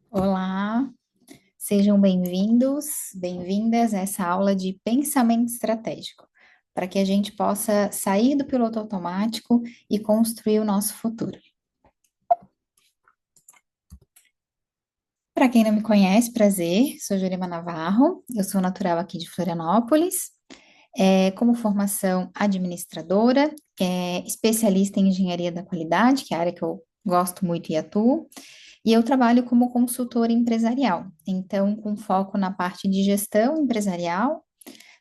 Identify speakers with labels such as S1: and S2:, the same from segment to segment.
S1: Olá, sejam bem-vindos, bem-vindas a essa aula de pensamento estratégico, para que a gente possa sair do piloto automático e construir o nosso futuro. Para quem não me conhece, prazer, sou Jurema Navarro, eu sou natural aqui de Florianópolis, como formação administradora, especialista em engenharia da qualidade, que é a área que eu gosto muito e atuo. E eu trabalho como consultora empresarial, então com foco na parte de gestão empresarial,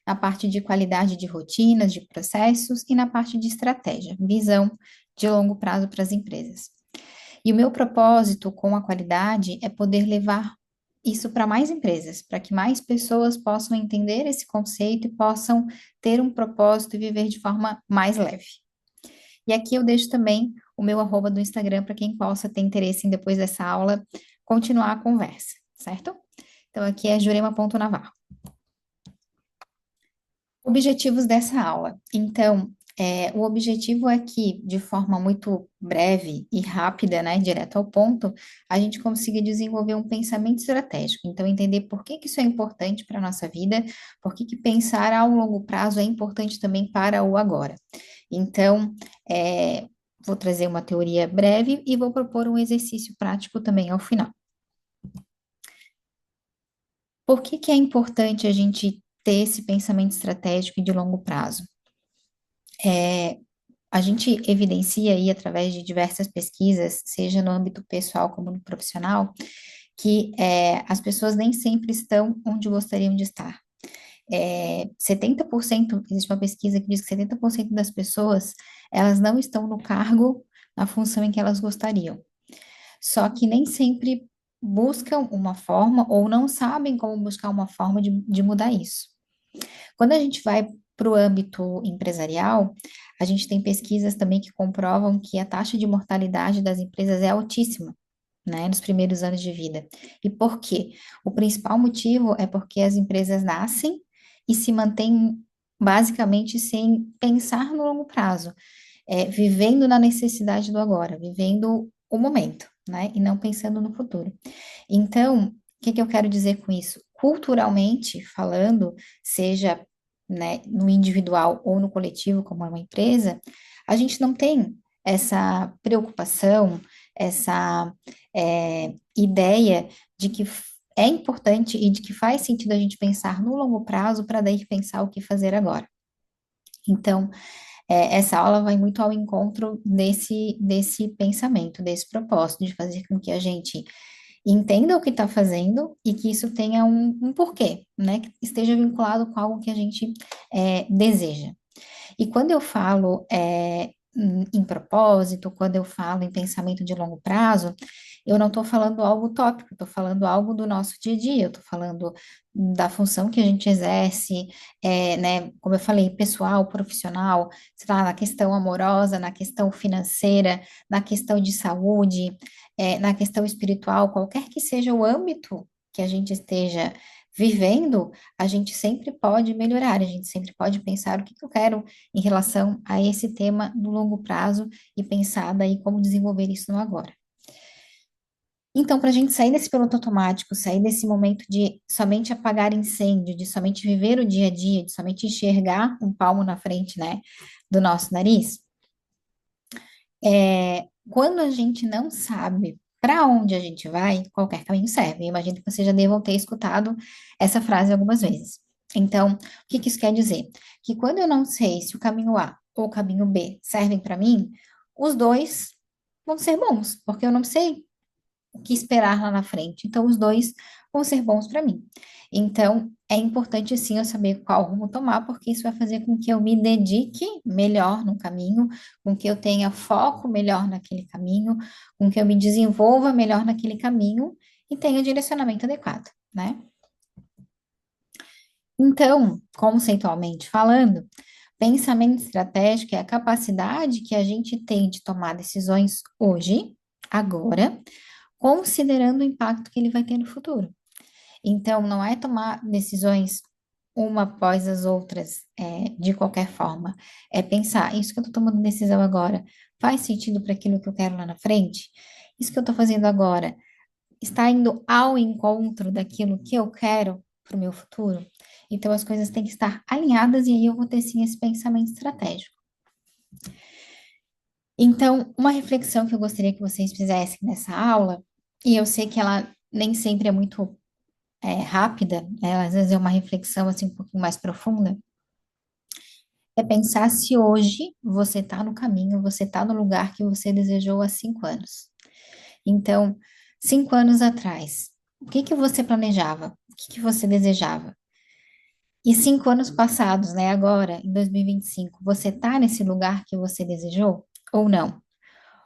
S1: na parte de qualidade de rotinas, de processos e na parte de estratégia, visão de longo prazo para as empresas. E o meu propósito com a qualidade é poder levar isso para mais empresas, para que mais pessoas possam entender esse conceito e possam ter um propósito e viver de forma mais leve. E aqui eu deixo também o meu arroba do Instagram para quem possa ter interesse em, depois dessa aula, continuar a conversa, certo? Então, aqui é jurema.navarro. Objetivos dessa aula. Então, o objetivo é que, de forma muito breve e rápida, né, direto ao ponto, a gente consiga desenvolver um pensamento estratégico. Então, entender por que que isso é importante para a nossa vida, por que que pensar ao longo prazo é importante também para o agora. Então, vou trazer uma teoria breve e vou propor um exercício prático também ao final. Por que que é importante a gente ter esse pensamento estratégico e de longo prazo? É, a gente evidencia aí através de diversas pesquisas, seja no âmbito pessoal como no profissional, que as pessoas nem sempre estão onde gostariam de estar. 70%, existe uma pesquisa que diz que 70% das pessoas, elas não estão no cargo, na função em que elas gostariam. Só que nem sempre buscam uma forma ou não sabem como buscar uma forma de mudar isso. Quando a gente vai para o âmbito empresarial, a gente tem pesquisas também que comprovam que a taxa de mortalidade das empresas é altíssima, né, nos primeiros anos de vida. E por quê? O principal motivo é porque as empresas nascem e se mantêm basicamente sem pensar no longo prazo, vivendo na necessidade do agora, vivendo o momento, né, e não pensando no futuro. Então, o que que eu quero dizer com isso? Culturalmente falando, seja, né, no individual ou no coletivo, como é uma empresa, a gente não tem essa preocupação, essa ideia de que é importante e de que faz sentido a gente pensar no longo prazo para daí pensar o que fazer agora. Então, essa aula vai muito ao encontro desse pensamento, desse propósito, de fazer com que a gente entenda o que está fazendo e que isso tenha um porquê, né? Que esteja vinculado com algo que a gente deseja. E quando eu falo em propósito, quando eu falo em pensamento de longo prazo, eu não estou falando algo utópico, estou falando algo do nosso dia a dia, eu estou falando da função que a gente exerce, né, como eu falei, pessoal, profissional, sei lá, na questão amorosa, na questão financeira, na questão de saúde, na questão espiritual, qualquer que seja o âmbito que a gente esteja vivendo, a gente sempre pode melhorar, a gente sempre pode pensar o que que eu quero em relação a esse tema no longo prazo e pensar daí como desenvolver isso no agora. Então, para a gente sair desse piloto automático, sair desse momento de somente apagar incêndio, de somente viver o dia a dia, de somente enxergar um palmo na frente, né, do nosso nariz, quando a gente não sabe para onde a gente vai, qualquer caminho serve. Eu imagino que vocês já devam ter escutado essa frase algumas vezes. Então, o que que isso quer dizer? Que quando eu não sei se o caminho A ou o caminho B servem para mim, os dois vão ser bons, porque eu não sei o que esperar lá na frente. Então, os dois vão ser bons para mim. Então, é importante sim eu saber qual rumo tomar, porque isso vai fazer com que eu me dedique melhor no caminho, com que eu tenha foco melhor naquele caminho, com que eu me desenvolva melhor naquele caminho e tenha o direcionamento adequado, né? Então, conceitualmente falando, pensamento estratégico é a capacidade que a gente tem de tomar decisões hoje, agora, considerando o impacto que ele vai ter no futuro. Então, não é tomar decisões uma após as outras, de qualquer forma. É pensar, isso que eu estou tomando decisão agora faz sentido para aquilo que eu quero lá na frente? Isso que eu estou fazendo agora está indo ao encontro daquilo que eu quero para o meu futuro? Então, as coisas têm que estar alinhadas e aí eu vou ter sim esse pensamento estratégico. Então, uma reflexão que eu gostaria que vocês fizessem nessa aula, e eu sei que ela nem sempre é muito rápida, né? Às vezes é uma reflexão assim um pouquinho mais profunda, é pensar se hoje você está no caminho, você está no lugar que você desejou há 5 anos. Então, 5 anos atrás, o que que você planejava? O que que você desejava? E 5 anos passados, né? Agora, em 2025, você está nesse lugar que você desejou ou não?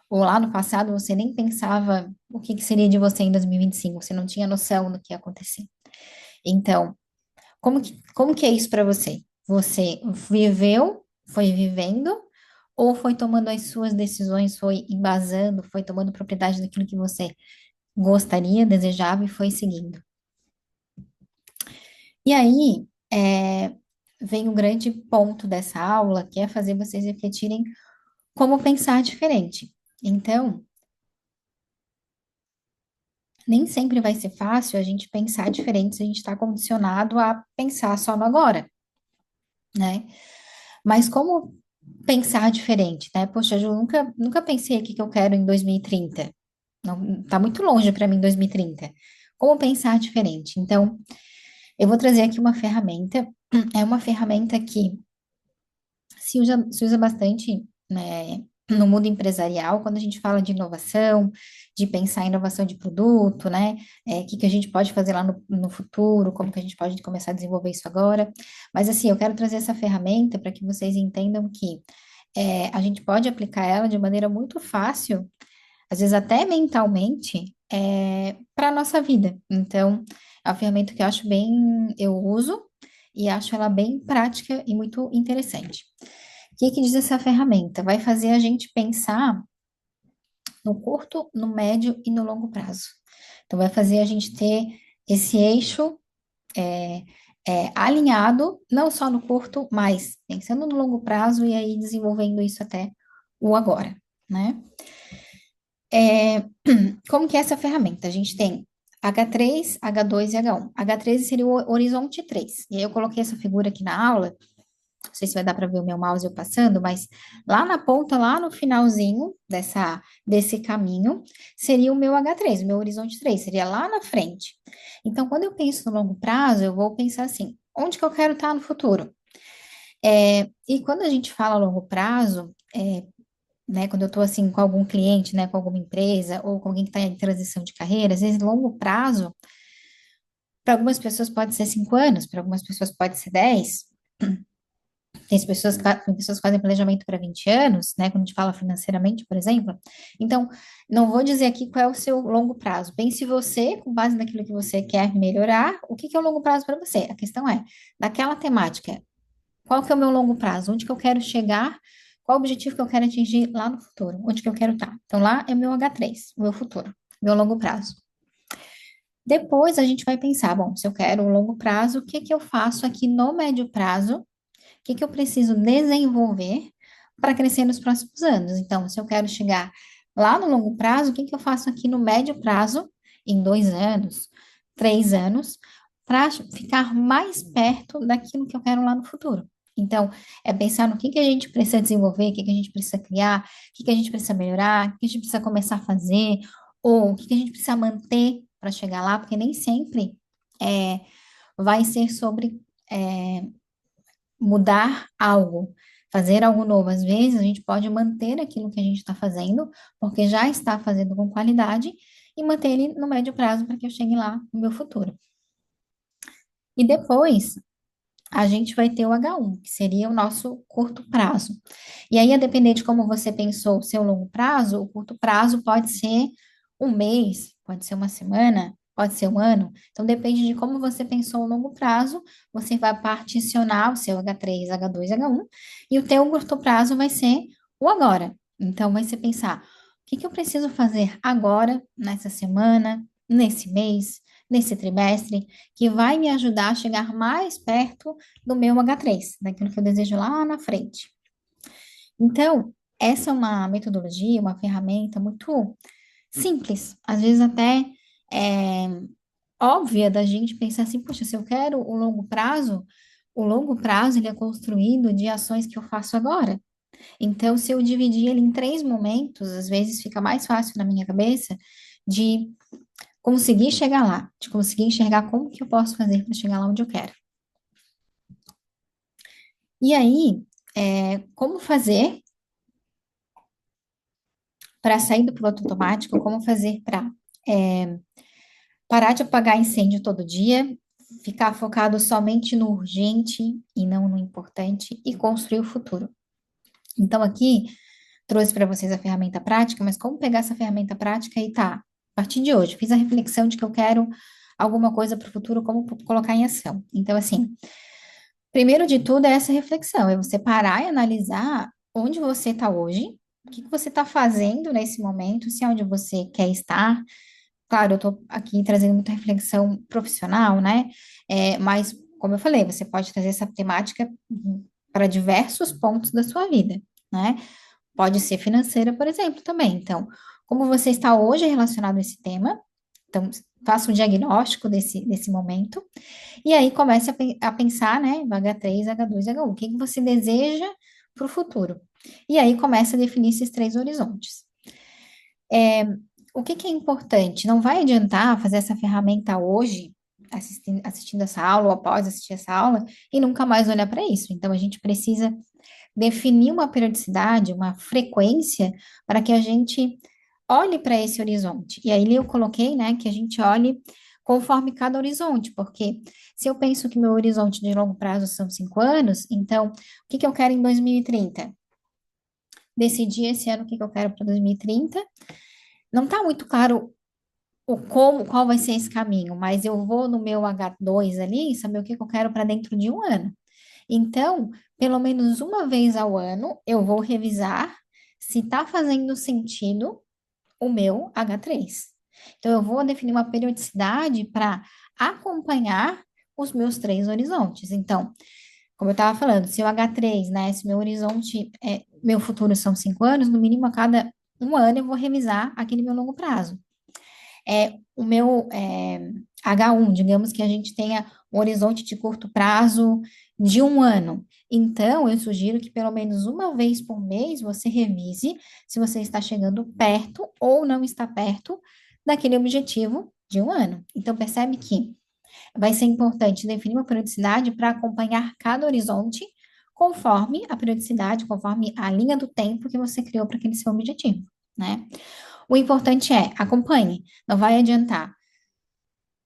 S1: Ou lá no passado você nem pensava o que que seria de você em 2025, você não tinha noção do que ia acontecer. Então, como que é isso para você? Você viveu, foi vivendo, ou foi tomando as suas decisões, foi embasando, foi tomando propriedade daquilo que você gostaria, desejava e foi seguindo? E aí, vem o grande ponto dessa aula, que é fazer vocês refletirem como pensar diferente. Então, nem sempre vai ser fácil a gente pensar diferente se a gente está condicionado a pensar só no agora, né? Mas como pensar diferente, né? Poxa, eu nunca pensei o que que eu quero em 2030. Não, tá muito longe para mim 2030. Como pensar diferente? Então, eu vou trazer aqui uma ferramenta. É uma ferramenta que se usa bastante, né, no mundo empresarial, quando a gente fala de inovação, de pensar em inovação de produto, né? O que que a gente pode fazer lá no futuro, como que a gente pode começar a desenvolver isso agora. Mas assim, eu quero trazer essa ferramenta para que vocês entendam que a gente pode aplicar ela de maneira muito fácil, às vezes até mentalmente, para a nossa vida. Então, é uma ferramenta que eu acho bem, eu uso e acho ela bem prática e muito interessante. O que que diz essa ferramenta? Vai fazer a gente pensar no curto, no médio e no longo prazo. Então, vai fazer a gente ter esse eixo é, alinhado, não só no curto, mas pensando no longo prazo e aí desenvolvendo isso até o agora, né? É, como que é essa ferramenta? A gente tem H3, H2 e H1. H3 seria o horizonte 3. E aí eu coloquei essa figura aqui na aula, não sei se vai dar para ver o meu mouse eu passando, mas lá na ponta, lá no finalzinho desse caminho, seria o meu H3, o meu horizonte 3, seria lá na frente. Então, quando eu penso no longo prazo, eu vou pensar assim, onde que eu quero estar no futuro? E quando a gente fala longo prazo, né, quando eu estou assim com algum cliente, né, com alguma empresa, ou com alguém que está em transição de carreira, às vezes longo prazo, para algumas pessoas pode ser 5 anos, para algumas pessoas pode ser 10. Tem pessoas que fazem planejamento para 20 anos, né? Quando a gente fala financeiramente, por exemplo. Então, não vou dizer aqui qual é o seu longo prazo. Pense você, com base naquilo que você quer melhorar, o que que é o longo prazo para você? A questão é, daquela temática, qual que é o meu longo prazo? Onde que eu quero chegar? Qual o objetivo que eu quero atingir lá no futuro? Onde que eu quero estar? Então, lá é o meu H3, o meu futuro, meu longo prazo. Depois a gente vai pensar, bom, se eu quero um longo prazo, o que que eu faço aqui no médio prazo? Que que eu preciso desenvolver para crescer nos próximos anos? Então, se eu quero chegar lá no longo prazo, o que que eu faço aqui no médio prazo, em 2 anos, 3 anos, para ficar mais perto daquilo que eu quero lá no futuro? Então, é pensar no que a gente precisa desenvolver, o que que a gente precisa criar, o que que a gente precisa melhorar, o que a gente precisa começar a fazer, ou o que que a gente precisa manter para chegar lá, porque nem sempre é, vai ser sobre mudar algo, fazer algo novo. Às vezes, a gente pode manter aquilo que a gente está fazendo, porque já está fazendo com qualidade, e manter ele no médio prazo para que eu chegue lá no meu futuro. E depois, a gente vai ter o H1, que seria o nosso curto prazo. E aí, a depender de como você pensou o seu longo prazo, o curto prazo pode ser um mês, pode ser uma semana, pode ser um ano. Então, depende de como você pensou o longo prazo, você vai particionar o seu H3, H2, H1, e o teu curto prazo vai ser o agora. Então, vai ser pensar, o que que eu preciso fazer agora, nessa semana, nesse mês, nesse trimestre, que vai me ajudar a chegar mais perto do meu H3, daquilo que eu desejo lá na frente. Então, essa é uma metodologia, uma ferramenta muito simples, às vezes até óbvia da gente pensar assim, poxa, se eu quero o longo prazo ele é construído de ações que eu faço agora. Então, se eu dividir ele em três momentos, às vezes fica mais fácil na minha cabeça de conseguir chegar lá, de conseguir enxergar como que eu posso fazer para chegar lá onde eu quero. E aí, como fazer para sair do piloto automático? Como fazer para parar de apagar incêndio todo dia, ficar focado somente no urgente e não no importante e construir o futuro? Então, aqui trouxe para vocês a ferramenta prática, mas como pegar essa ferramenta prática e tá, a partir de hoje, fiz a reflexão de que eu quero alguma coisa para o futuro, como colocar em ação. Então, assim, primeiro de tudo é essa reflexão, é você parar e analisar onde você está hoje, o que que você está fazendo nesse momento, se é onde você quer estar. Claro, eu estou aqui trazendo muita reflexão profissional, né? Mas, como eu falei, você pode trazer essa temática para diversos pontos da sua vida, né? Pode ser financeira, por exemplo, também. Então, como você está hoje relacionado a esse tema? Então, faça um diagnóstico desse momento. E aí comece a pensar, né? H3, H2, H1. O que que você deseja para o futuro? E aí começa a definir esses três horizontes. O que que é importante? Não vai adiantar fazer essa ferramenta hoje, assistindo essa aula ou após assistir essa aula, e nunca mais olhar para isso. Então, a gente precisa definir uma periodicidade, uma frequência, para que a gente olhe para esse horizonte. E aí eu coloquei, né, que a gente olhe conforme cada horizonte, porque se eu penso que meu horizonte de longo prazo são 5 anos, então, o que que eu quero em 2030? Decidi esse ano o que que eu quero para 2030. Não está muito claro qual vai ser esse caminho, mas eu vou no meu H2 ali, saber o que que eu quero para dentro de um ano. Então, pelo menos uma vez ao ano, eu vou revisar se está fazendo sentido o meu H3. Então, eu vou definir uma periodicidade para acompanhar os meus três horizontes. Então, como eu estava falando, se o H3, né, se meu horizonte, meu futuro são 5 anos, no mínimo a cada um ano eu vou revisar aquele meu longo prazo. O meu H1, digamos que a gente tenha um horizonte de curto prazo de um ano. Então, eu sugiro que pelo menos uma vez por mês você revise se você está chegando perto ou não está perto daquele objetivo de um ano. Então, percebe que vai ser importante definir uma periodicidade para acompanhar cada horizonte conforme a periodicidade, conforme a linha do tempo que você criou para aquele seu objetivo, né? O importante é acompanhe, não vai adiantar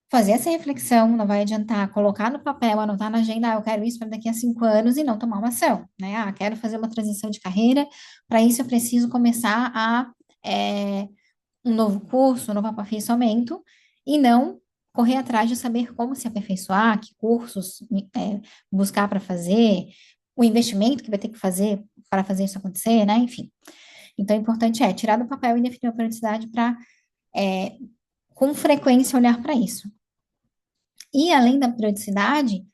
S1: fazer essa reflexão, não vai adiantar colocar no papel, anotar na agenda, eu quero isso para daqui a 5 anos e não tomar uma ação, né? Quero fazer uma transição de carreira, para isso eu preciso começar é, um novo curso, um novo aperfeiçoamento e não correr atrás de saber como se aperfeiçoar, que cursos buscar para fazer, o investimento que vai ter que fazer para fazer isso acontecer, né? Enfim. Então, o importante é tirar do papel e definir uma periodicidade para, com frequência, olhar para isso. E, além da periodicidade,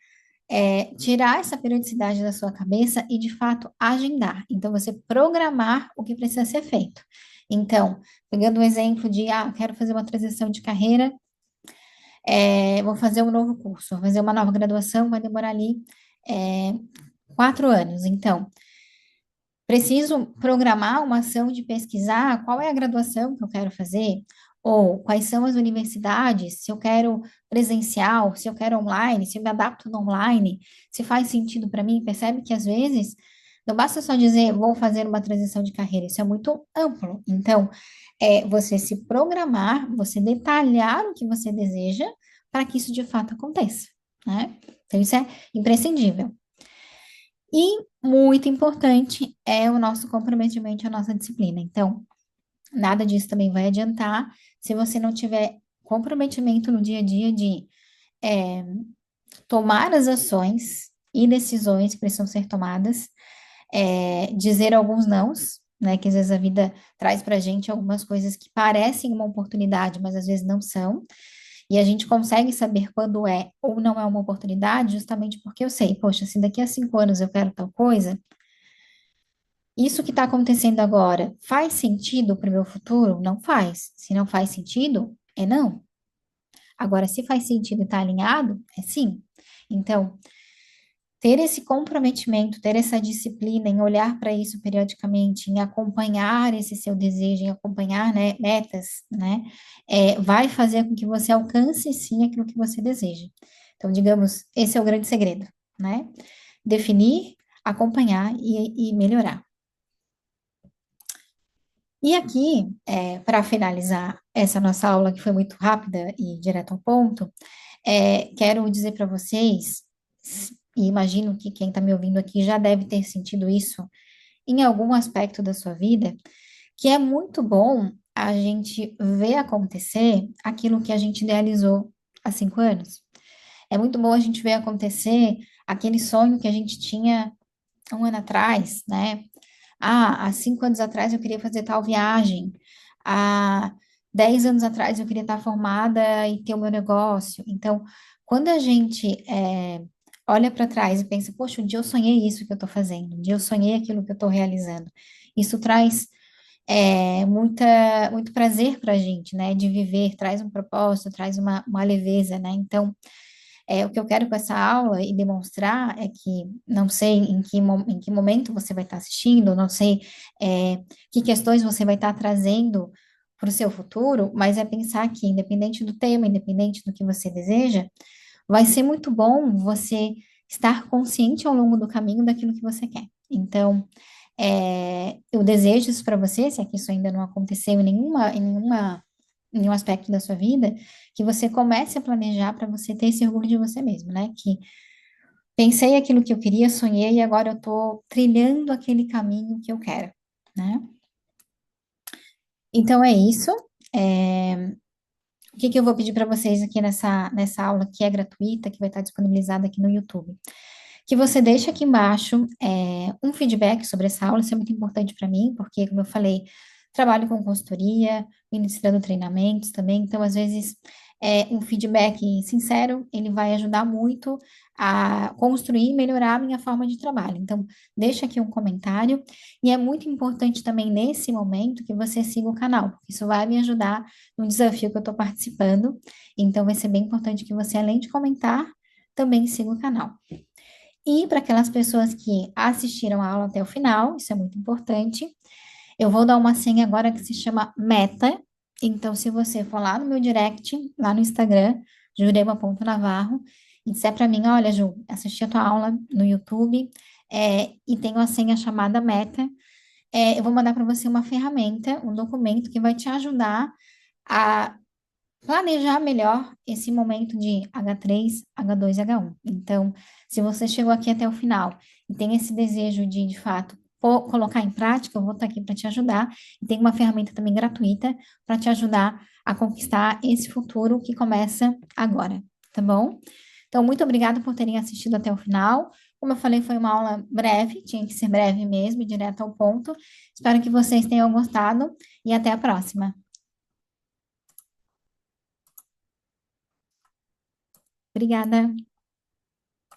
S1: tirar essa periodicidade da sua cabeça e, de fato, agendar. Então, você programar o que precisa ser feito. Então, pegando o exemplo de, quero fazer uma transição de carreira, vou fazer um novo curso, vou fazer uma nova graduação, vai demorar ali, é, 4 anos. Então, preciso programar uma ação de pesquisar qual é a graduação que eu quero fazer, ou quais são as universidades, se eu quero presencial, se eu quero online, se eu me adapto no online, se faz sentido para mim. Percebe que às vezes não basta só dizer vou fazer uma transição de carreira, isso é muito amplo. Então, você se programar, você detalhar o que você deseja para que isso de fato aconteça, né? Então, isso é imprescindível. E muito importante é o nosso comprometimento, a nossa disciplina. Então, nada disso também vai adiantar se você não tiver comprometimento no dia a dia de é, tomar as ações e decisões que precisam ser tomadas, dizer alguns nãos, né? Que às vezes a vida traz pra gente algumas coisas que parecem uma oportunidade, mas às vezes não são. E a gente consegue saber quando é ou não é uma oportunidade, justamente porque eu sei, poxa, se daqui a 5 anos eu quero tal coisa, isso que está acontecendo agora faz sentido para o meu futuro? Não faz. Se não faz sentido, é não. Agora, se faz sentido e está alinhado, é sim. Então, ter esse comprometimento, ter essa disciplina em olhar para isso periodicamente, em acompanhar esse seu desejo, em acompanhar, né, metas, né, vai fazer com que você alcance sim aquilo que você deseja. Então, digamos, esse é o grande segredo, né? Definir, acompanhar e melhorar. E aqui, para finalizar essa nossa aula, que foi muito rápida e direto ao ponto, quero dizer para vocês, e imagino que quem está me ouvindo aqui já deve ter sentido isso em algum aspecto da sua vida, que é muito bom a gente ver acontecer aquilo que a gente idealizou há 5 anos. É muito bom a gente ver acontecer aquele sonho que a gente tinha 1 ano atrás, né? Ah, há 5 anos atrás eu queria fazer tal viagem. Há 10 anos atrás eu queria estar formada e ter o meu negócio. Então, quando a gente olha para trás e pensa, poxa, um dia eu sonhei isso que eu estou fazendo, um dia eu sonhei aquilo que eu estou realizando. Isso traz muito prazer para a gente, né? De viver, traz um propósito, traz uma leveza, né? Então, o que eu quero com essa aula e demonstrar é que não sei em que momento você vai estar assistindo, não sei que questões você vai estar trazendo para o seu futuro, mas é pensar que, independente do tema, independente do que você deseja, vai ser muito bom você estar consciente ao longo do caminho daquilo que você quer. Então, eu desejo isso para você, se é que isso ainda não aconteceu em nenhum aspecto da sua vida, que você comece a planejar para você ter esse orgulho de você mesmo, né? Que pensei aquilo que eu queria, sonhei e agora eu estou trilhando aquele caminho que eu quero, né? Então é isso. É, O que que eu vou pedir para vocês aqui nessa aula que é gratuita, que vai estar disponibilizada aqui no YouTube? Que você deixe aqui embaixo um feedback sobre essa aula, isso é muito importante para mim, porque, como eu falei, trabalho com consultoria, ministrando treinamentos também, então, às vezes, um feedback sincero, ele vai ajudar muito a construir e melhorar a minha forma de trabalho. Então, deixa aqui um comentário, e é muito importante também, nesse momento, que você siga o canal, porque isso vai me ajudar no desafio que eu estou participando, então, vai ser bem importante que você, além de comentar, também siga o canal. E para aquelas pessoas que assistiram a aula até o final, isso é muito importante, eu vou dar uma senha agora que se chama Meta. Então, se você for lá no meu direct, lá no Instagram, jurema.navarro, e disser para mim, olha, Ju, assisti a tua aula no YouTube, e tenho a senha chamada Meta, eu vou mandar para você uma ferramenta, um documento que vai te ajudar a planejar melhor esse momento de H3, H2 e H1. Então, se você chegou aqui até o final e tem esse desejo de fato, colocar em prática, eu vou estar aqui para te ajudar. E tem uma ferramenta também gratuita para te ajudar a conquistar esse futuro que começa agora, tá bom? Então, muito obrigada por terem assistido até o final. Como eu falei, foi uma aula breve, tinha que ser breve mesmo, e direto ao ponto. Espero que vocês tenham gostado e até a próxima. Obrigada.